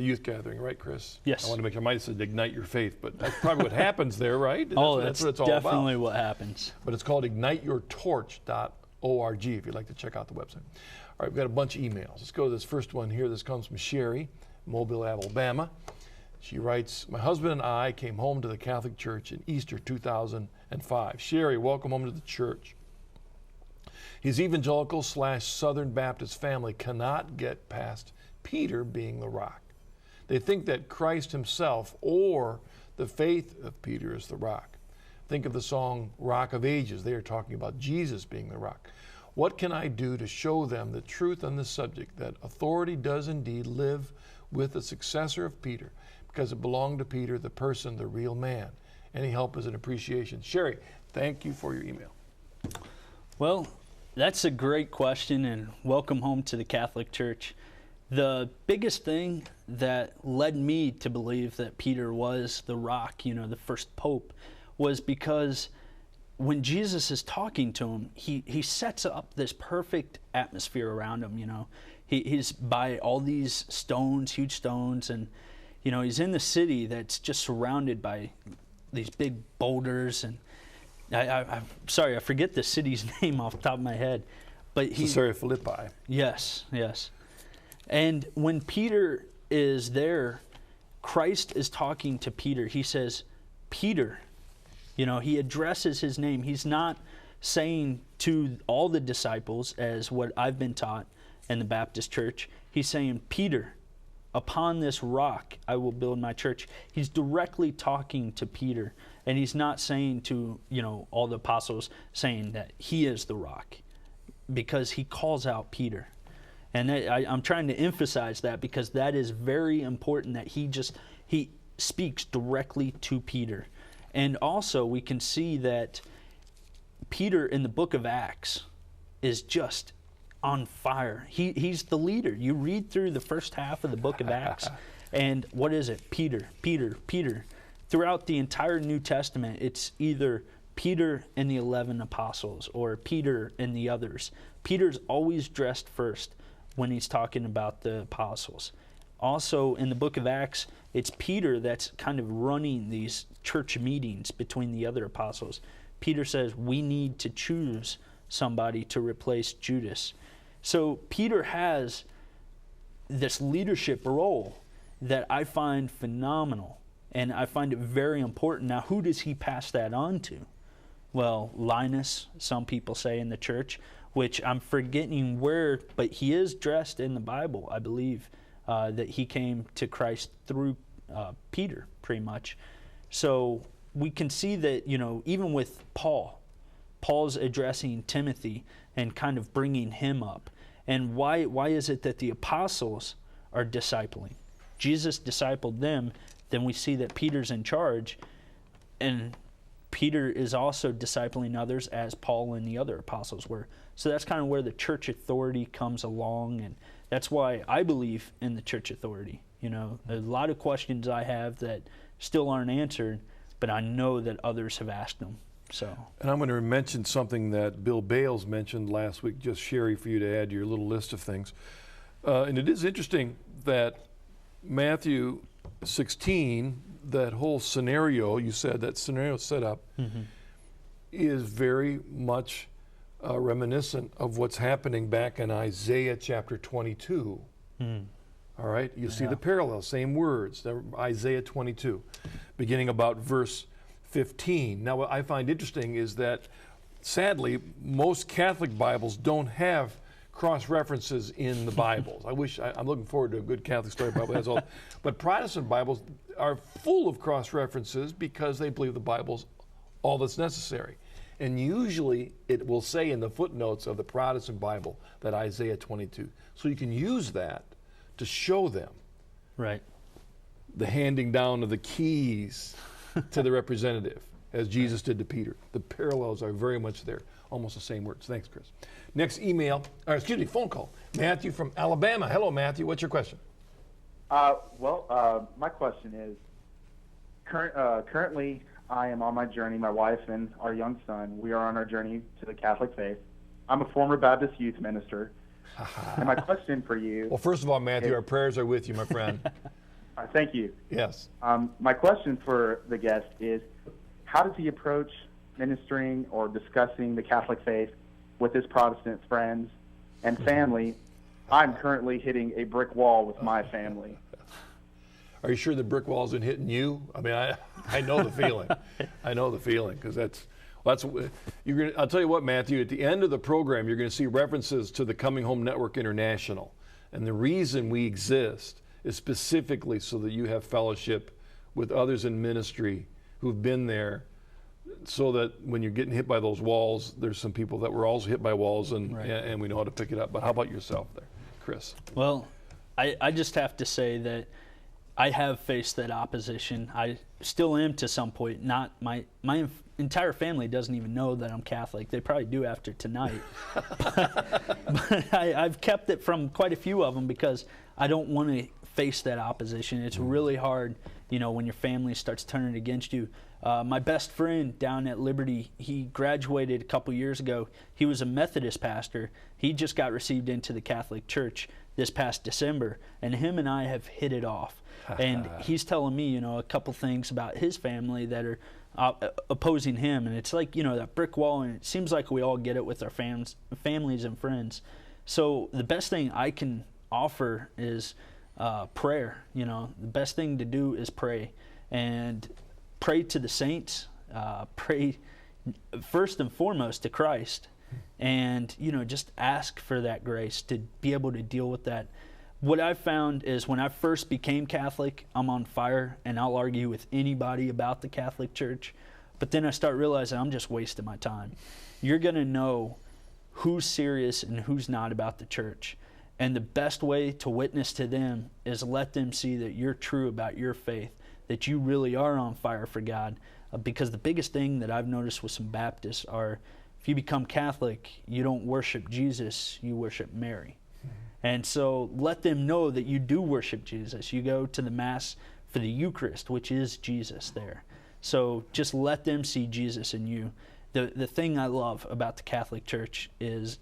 youth gathering, right, Chris?
Yes.
I want to make sure I might have said ignite your faith, but that's probably what happens there, right?
That's
what it's all
definitely
about.
what happens.
But it's called igniteyourtorch.org if you'd like to check out the website. All right, we've got a bunch of emails. Let's go to this first one here. This comes from Sherry, Mobile, Alabama. She writes, my husband and I came home to the Catholic Church in Easter 2005. Sherry, welcome home to the church. His evangelical / Southern Baptist family cannot get past Peter being the rock. They think that Christ himself or the faith of Peter is the rock. Think of the song Rock of Ages. They are talking about Jesus being the rock. What can I do to show them the truth on this subject, that authority does indeed live with the successor of Peter, because it belonged to Peter, the person, the real man? Any help is an appreciation. Sherry, thank you for your email.
Well, that's a great question, and welcome home to the Catholic Church. The biggest thing that led me to believe that Peter was the rock, the first pope, was because when Jesus is talking to him, he sets up this perfect atmosphere around him. He's by all these stones, huge stones, and he's in the city that's just surrounded by these big boulders. And I'm sorry, I forget the city's name off the top of my head, but
Caesarea Philippi.
Yes. And when Peter is there, Christ is talking to Peter. He says, Peter. He addresses his name. He's not saying to all the disciples, as what I've been taught in the Baptist church. He's saying, Peter, upon this rock I will build my church. He's directly talking to Peter. And he's not saying to, all the apostles, saying that he is the rock, because he calls out Peter. And I'm trying to emphasize that, because that is very important, that he speaks directly to Peter. And also we can see that Peter in the book of Acts is just on fire. He's the leader. You read through the first half of the book of Acts, and what is it? Peter. Throughout the entire New Testament, it's either Peter and the 11 apostles or Peter and the others. Peter's always dressed first when he's talking about the apostles. Also, in the book of Acts, it's Peter that's kind of running these church meetings between the other apostles. Peter says, we need to choose somebody to replace Judas. So Peter has this leadership role that I find phenomenal, and I find it very important. Now, who does he pass that on to? Well, Linus, some people say in the church, which I'm forgetting where, but he is dressed in the Bible, I believe, that he came to Christ through Peter, pretty much. So we can see that, even with Paul's addressing Timothy and kind of bringing him up. And why is it that the apostles are discipling? Jesus discipled them, then we see that Peter's in charge, and Peter is also discipling others as Paul and the other apostles were. So that's kind of where the church authority comes along, and that's why I believe in the church authority. A lot of questions I have that still aren't answered, but I know that others have asked them. So.
And I'm going to mention something that Bill Bales mentioned last week, just Sherry, for you to add to your little list of things. And it is interesting that Matthew 16, that whole scenario, you said that scenario set up, is very much reminiscent of what's happening back in Isaiah chapter 22. All right, you see the parallel, same words, Isaiah 22, beginning about verse 15. Now, what I find interesting is that, sadly, most Catholic Bibles don't have cross-references in the Bibles. I'm looking forward to a good Catholic Story Bible that has all, but Protestant Bibles are full of cross-references because they believe the Bible's all that's necessary. And usually it will say in the footnotes of the Protestant Bible that Isaiah 22. So you can use that to show them the handing down of the keys to the representative, as Jesus did to Peter. The parallels are very much there, almost the same words. Thanks, Chris. Next phone call. Matthew from Alabama. Hello, Matthew. What's your question?
My question is, currently I am on my journey, my wife and our young son, we are on our journey to the Catholic faith. I'm a former Baptist youth minister. And my question for you...
Well, first of all, Matthew, our prayers are with you, my friend.
Thank you.
Yes.
My question for the guest is, how does he approach ministering or discussing the Catholic faith with his Protestant friends and family? I'm currently hitting a brick wall with my family.
Are you sure the brick wall isn't hitting you? I mean, I know the feeling. I know the feeling, because I'll tell you what, Matthew, at the end of the program, you're going to see references to the Coming Home Network International. And the reason we exist is specifically so that you have fellowship with others in ministry who've been there, so that when you're getting hit by those walls, there's some people that were also hit by walls, and we know how to pick it up. But how about yourself there, Chris?
Well, I just have to say that I have faced that opposition. I still am to some point. Not my entire family doesn't even know that I'm Catholic. They probably do after tonight. but I've kept it from quite a few of them because I don't want to face that opposition. It's really hard, when your family starts turning against you. My best friend down at Liberty, he graduated a couple years ago. He was a Methodist pastor. He just got received into the Catholic Church this past December, and him and I have hit it off. And he's telling me, a couple things about his family that are opposing him, and it's like, that brick wall, and it seems like we all get it with our families and friends. So the best thing I can offer is prayer. The best thing to do is pray, and pray to the saints, pray first and foremost to Christ, and just ask for that grace to be able to deal with that. What I've found is when I first became Catholic, I'm on fire, and I'll argue with anybody about the Catholic Church, but then I start realizing I'm just wasting my time. You're going to know who's serious and who's not about the church, and the best way to witness to them is let them see that you're true about your faith, that you really are on fire for God. Because the biggest thing that I've noticed with some Baptists are, if you become Catholic, you don't worship Jesus, you worship Mary. And so let them know that you do worship Jesus. You go to the Mass for the Eucharist, which is Jesus there. So just let them see Jesus in you. The thing I love about the Catholic Church is,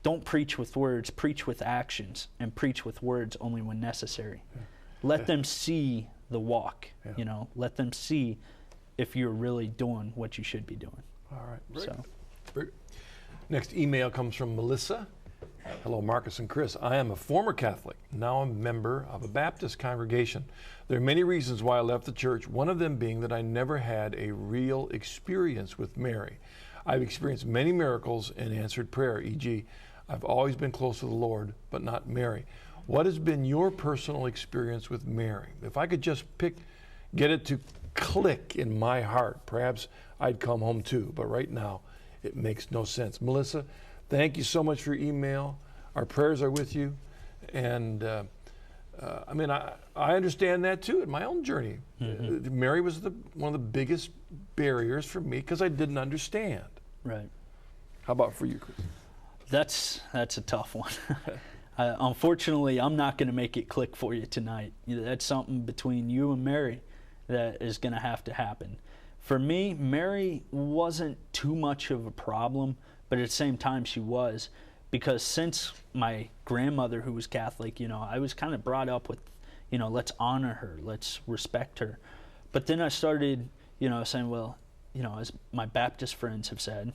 don't preach with words, preach with actions, and preach with words only when necessary. Let them see the walk, let them see if you're really doing what you should be doing.
All right. Very good. Next email comes from Melissa. Hello, Marcus and Chris. I am a former Catholic. Now I'm a member of a Baptist congregation. There are many reasons why I left the church, one of them being that I never had a real experience with Mary. I've experienced many miracles and answered prayer, e.g., I've always been close to the Lord, but not Mary. What has been your personal experience with Mary? If I could just get it to click in my heart, perhaps I'd come home too, but right now it makes no sense. Melissa, thank you so much for your email. Our prayers are with you. And I understand that too in my own journey. Mm-hmm. Mary was one of the biggest barriers for me because I didn't understand.
Right.
How about for you, Chris?
That's a tough one. Unfortunately, I'm not going to make it click for you tonight. That's something between you and Mary that is going to have to happen. For me, Mary wasn't too much of a problem, but at the same time she was, because since my grandmother, who was Catholic, I was kind of brought up with, let's honor her, let's respect her. But then I started, saying, well, as my Baptist friends have said,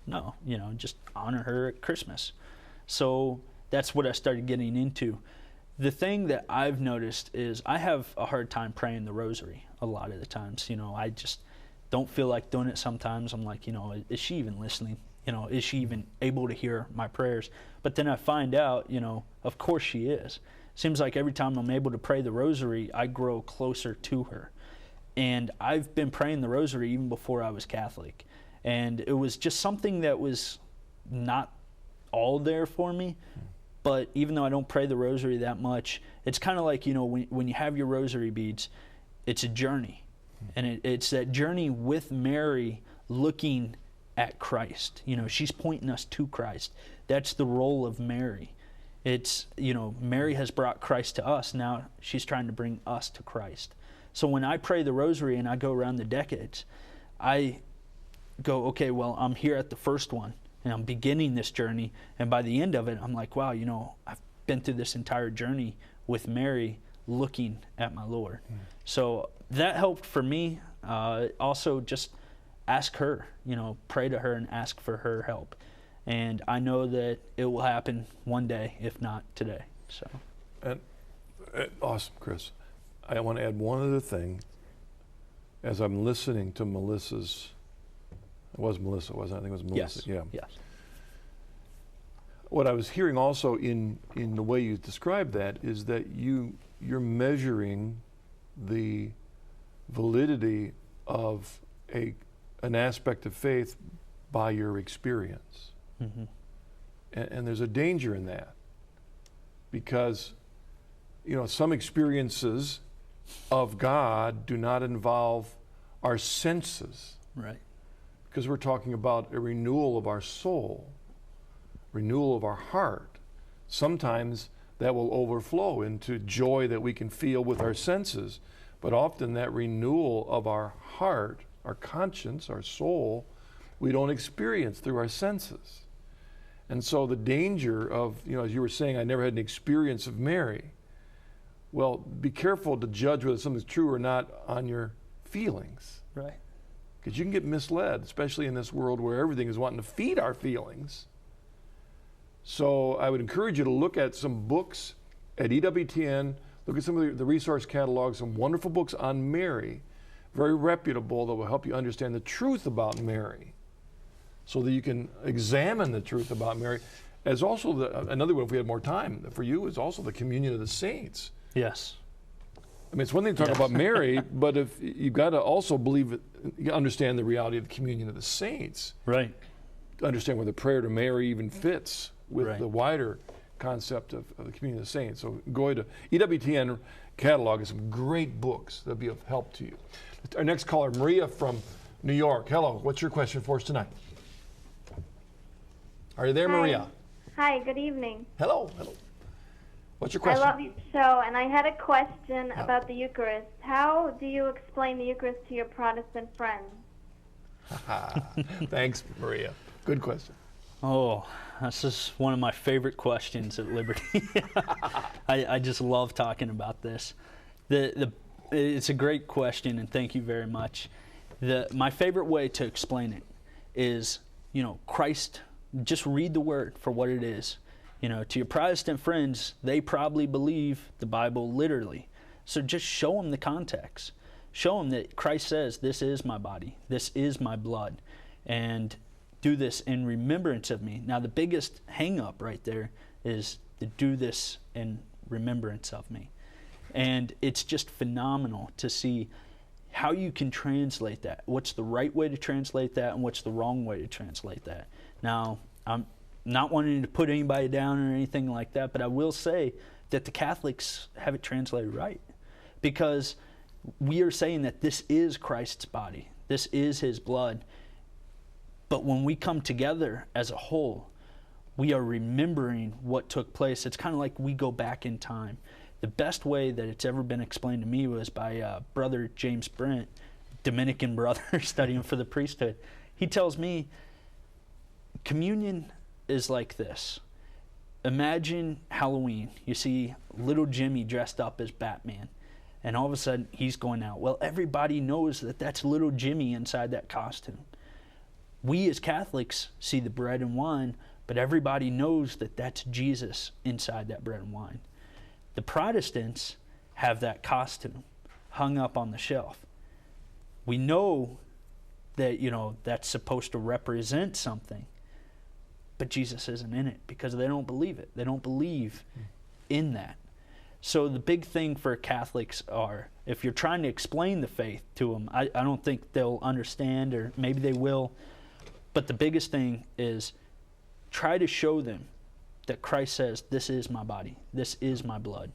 no, just honor her at Christmas. So that's what I started getting into. The thing that I've noticed is I have a hard time praying the rosary a lot of the times. I just don't feel like doing it sometimes. I'm like, is she even listening? Is she even able to hear my prayers? But then I find out, of course she is. Seems like every time I'm able to pray the rosary, I grow closer to her. And I've been praying the rosary even before I was Catholic. And it was just something that was not all there for me. But even though I don't pray the rosary that much, it's kind of like, when you have your rosary beads, it's a journey. And it's that journey with Mary looking at Christ. She's pointing us to Christ. That's the role of Mary. It's, Mary has brought Christ to us. Now she's trying to bring us to Christ. So when I pray the rosary and I go around the decades, I go, okay, well, I'm here at the first one, and I'm beginning this journey. And by the end of it, I'm like, wow, I've been through this entire journey with Mary looking at my Lord. So that helped for me. Also, just ask her, pray to her and ask for her help. And I know that it will happen one day, if not today. So,
and awesome, Chris. I want to add one other thing. As I'm listening to Melissa's, it was Melissa, wasn't it? I think it was Melissa.
yes,
Yeah.
yes,
What I was hearing also in the way you described that is that you're measuring the validity of an aspect of faith by your experience.
mm-hmm.
And there's a danger in that, because some experiences of God do not involve our senses,
Right.
because we're talking about a renewal of our soul, renewal of our heart. Sometimes that will overflow into joy that we can feel with our senses, but often that renewal of our heart, our conscience, our soul, we don't experience through our senses. And so the danger of, as you were saying, I never had an experience of Mary. Well, be careful to judge whether something's true or not on your feelings,
Right.
because you can get misled, especially in this world where everything is wanting to feed our feelings. So I would encourage you to look at some books at EWTN, look at some of the resource catalogs, some wonderful books on Mary, very reputable, that will help you understand the truth about Mary, so that you can examine the truth about Mary. As also, another one, if we had more time for you, is also the communion of the saints.
Yes.
I mean, it's one thing to talk
Yes.
about Mary, but if you've got to also understand the reality of the communion of the saints,
Right.
to understand where the prayer to Mary even fits with
Right.
the wider concept of the communion of the saints. So go to EWTN catalog and some great books that'll be of help to you. Our next caller, Maria from New York. Hello, what's your question for us tonight? Are you there,
Hi.
Maria?
Hi, good evening.
Hello. What's your
I
question?
love your show, and I had a question about the Eucharist. How do you explain the Eucharist to your Protestant friends?
Thanks, Maria. Good question.
Oh, this is one of my favorite questions at Liberty. I just love talking about this. It's a great question, and thank you very much. My favorite way to explain it is, Christ, just read the word for what it is. To your Protestant friends, they probably believe the Bible literally. So just show them the context. Show them that Christ says, this is my body, this is my blood, and do this in remembrance of me. Now, the biggest hang-up right there is to do this in remembrance of me. And it's just phenomenal to see how you can translate that. What's the right way to translate that, and what's the wrong way to translate that? Now, I'm not wanting to put anybody down or anything like that, but I will say that the Catholics have it translated right, because we are saying that this is Christ's body, this is his blood. But when we come together as a whole, we are remembering what took place. It's kind of like we go back in time. The best way that it's ever been explained to me was by Brother James Brent, Dominican brother studying for the priesthood. He tells me communion is like this. Imagine Halloween. You see little Jimmy dressed up as Batman, and all of a sudden he's going out. Well, everybody knows that that's little Jimmy inside that costume. We as Catholics see the bread and wine, but everybody knows that that's Jesus inside that bread and wine. The Protestants have that costume hung up on the shelf. We know that, that's supposed to represent something, but Jesus isn't in it because they don't believe it. They don't believe in that. So the big thing for Catholics are, if you're trying to explain the faith to them, I don't think they'll understand, or maybe they will, but the biggest thing is try to show them that Christ says, this is my body, this is my blood.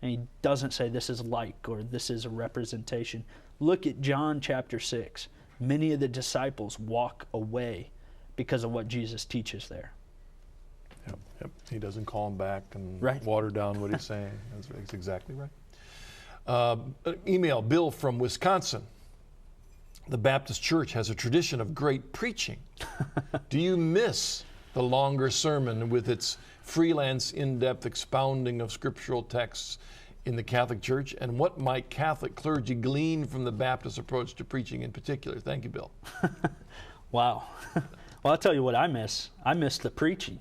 And he doesn't say this is like, or this is a representation. Look at John chapter 6. Many of the disciples walk away because of what Jesus teaches there.
Yep, yep. He doesn't call him back and
Right.
water down what he's saying. That's exactly right. Email, Bill from Wisconsin. The Baptist Church has a tradition of great preaching. Do you miss the longer sermon with its freelance, in-depth expounding of scriptural texts in the Catholic Church? And what might Catholic clergy glean from the Baptist approach to preaching in particular? Thank you, Bill.
Wow. Well, I'll tell you what I miss. I miss the preaching.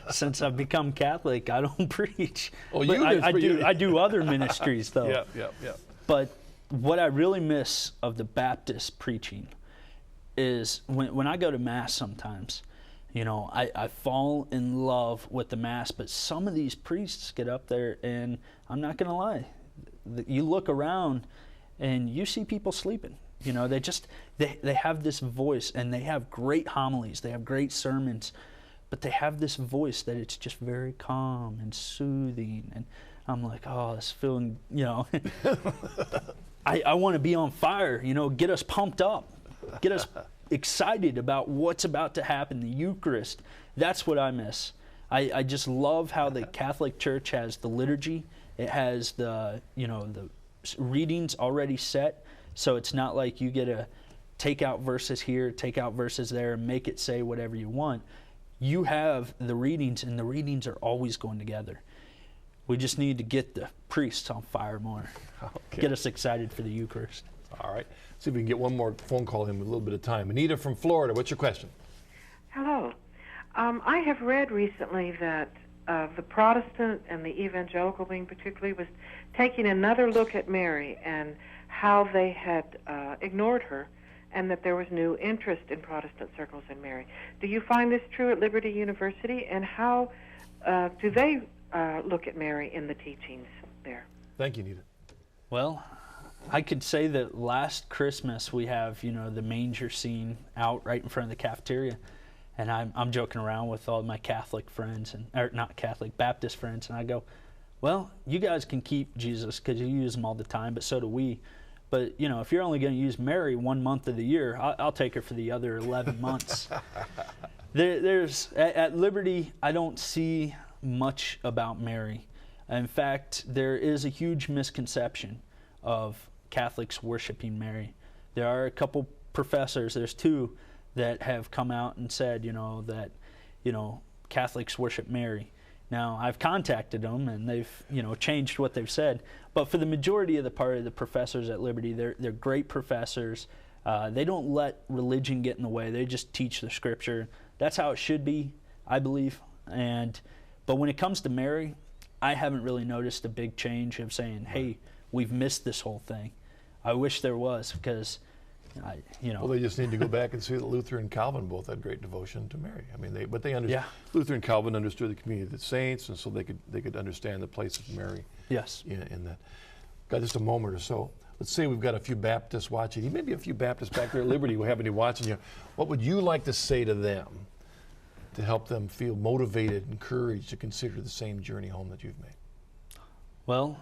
Since I've become Catholic, I don't preach.
Oh,
But
you miss,
I do other ministries, though.
Yeah.
But what I really miss of the Baptist preaching is when I go to Mass sometimes, you know, I fall in love with the Mass, but some of these priests get up there and I'm not going to lie. You look around and you see people sleeping. You know, they have this voice and they have great homilies, they have great sermons, but they have this voice that it's just very calm and soothing. And I'm like, oh, it's feeling, you know, I want to be on fire, you know, get us pumped up, get us excited about what's about to happen, the Eucharist. That's what I miss. I just love how the Catholic Church has the liturgy. It has the readings already set. So it's not like you get to take out verses here, take out verses there, and make it say whatever you want. You have the readings, and the readings are always going together. We just need to get the priests on fire more.
Okay.
Get us excited for the Eucharist.
All right. See if we can get one more phone call in with a little bit of time. Anita from Florida, what's your question?
Hello. I have read recently that the Protestant and the evangelical wing particularly was taking another look at Mary and how they had ignored her, and that there was new interest in Protestant circles in Mary. Do you find this true at Liberty University, and how do they look at Mary in the teachings there?
Thank you, Anita.
Well, I could say that last Christmas we have, the manger scene out right in front of the cafeteria, and I'm joking around with all my Catholic friends, or not Catholic, Baptist friends, and I go, well, you guys can keep Jesus because you use him all the time, but so do we. But, if you're only going to use Mary 1 month of the year, I'll take her for the other 11 months. At Liberty, I don't see much about Mary. In fact, there is a huge misconception of Catholics worshiping Mary. There are a couple professors, there's two, that have come out and said, that, Catholics worship Mary. Now, I've contacted them, and they've, changed what they've said. But for the majority of the professors at Liberty, they're great professors. They don't let religion get in the way. They just teach the Scripture. That's how it should be, I believe. But when it comes to Mary, I haven't really noticed a big change of saying, hey, we've missed this whole thing. I wish there was, because Well,
they just need to go back and see that Luther and Calvin both had great devotion to Mary. I mean, they understood. Yeah. Luther and Calvin understood the community of the saints, and so they could understand the place of Mary.
Yes.
In that. Got just a moment or so. Let's say we've got a few Baptists watching. Maybe a few Baptists back there at Liberty who happen to be watching you. What would you like to say to them to help them feel motivated, encouraged to consider the same journey home that you've made?
Well,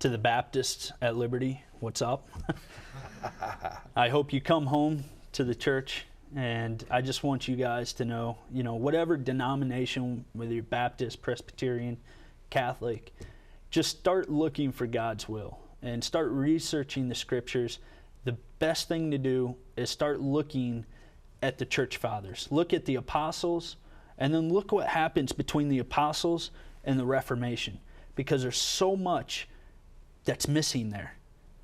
to the Baptists at Liberty, what's up? I hope you come home to the church, and I just want you guys to know, whatever denomination, whether you're Baptist, Presbyterian, Catholic, just start looking for God's will and start researching the Scriptures. The best thing to do is start looking at the church fathers. Look at the apostles, and then look what happens between the apostles and the Reformation, because there's so much that's missing there.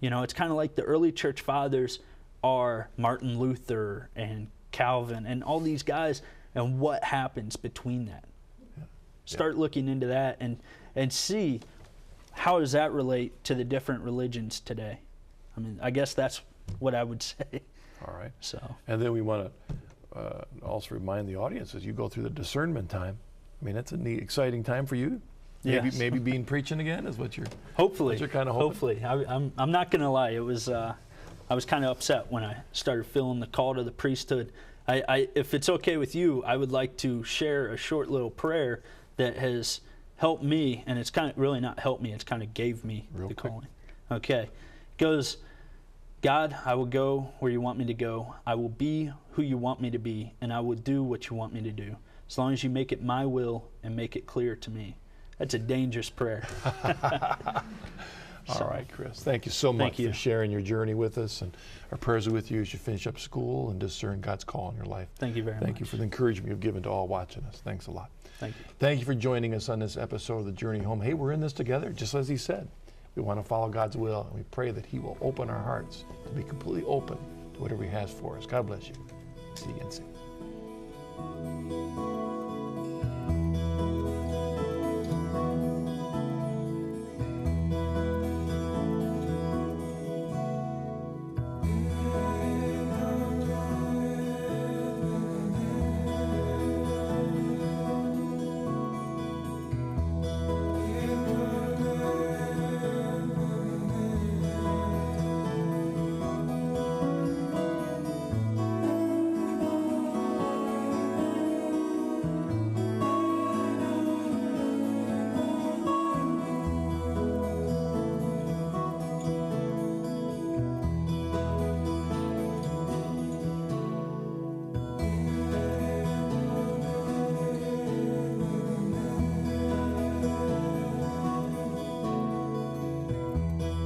It's kind of like the early church fathers are Martin Luther and Calvin and all these guys, and what happens between that. Yeah. Start looking into that and see how does that relate to the different religions today. I mean, I guess that's what I would say.
All right.
So.
And then we want to also remind the audience, as you go through the discernment time, that's a neat, exciting time for you. Maybe being preaching again is what you're.
Hopefully.
What you're kind of hoping.
Hopefully, I'm not going to lie. It was I was kind of upset when I started feeling the call to the priesthood. If it's okay with you, I would like to share a short little prayer that has helped me, and it's kind of really not helped me. It's kind of gave me the calling. Okay, it goes. God, I will go where you want me to go. I will be who you want me to be, and I will do what you want me to do. as long as you make it my will and make it clear to me. That's a dangerous prayer.
All right, Chris. Thank you so much
you.
for sharing your journey with us, and our prayers are with you as you finish up school and discern God's call in your life.
Thank you very much.
Thank you for the encouragement you've given to all watching us. Thanks a lot.
Thank you.
Thank you for joining us on this episode of The Journey Home. Hey, we're in this together, just as he said. We want to follow God's will, and we pray that he will open our hearts to be completely open to whatever he has for us. God bless you. See you again soon.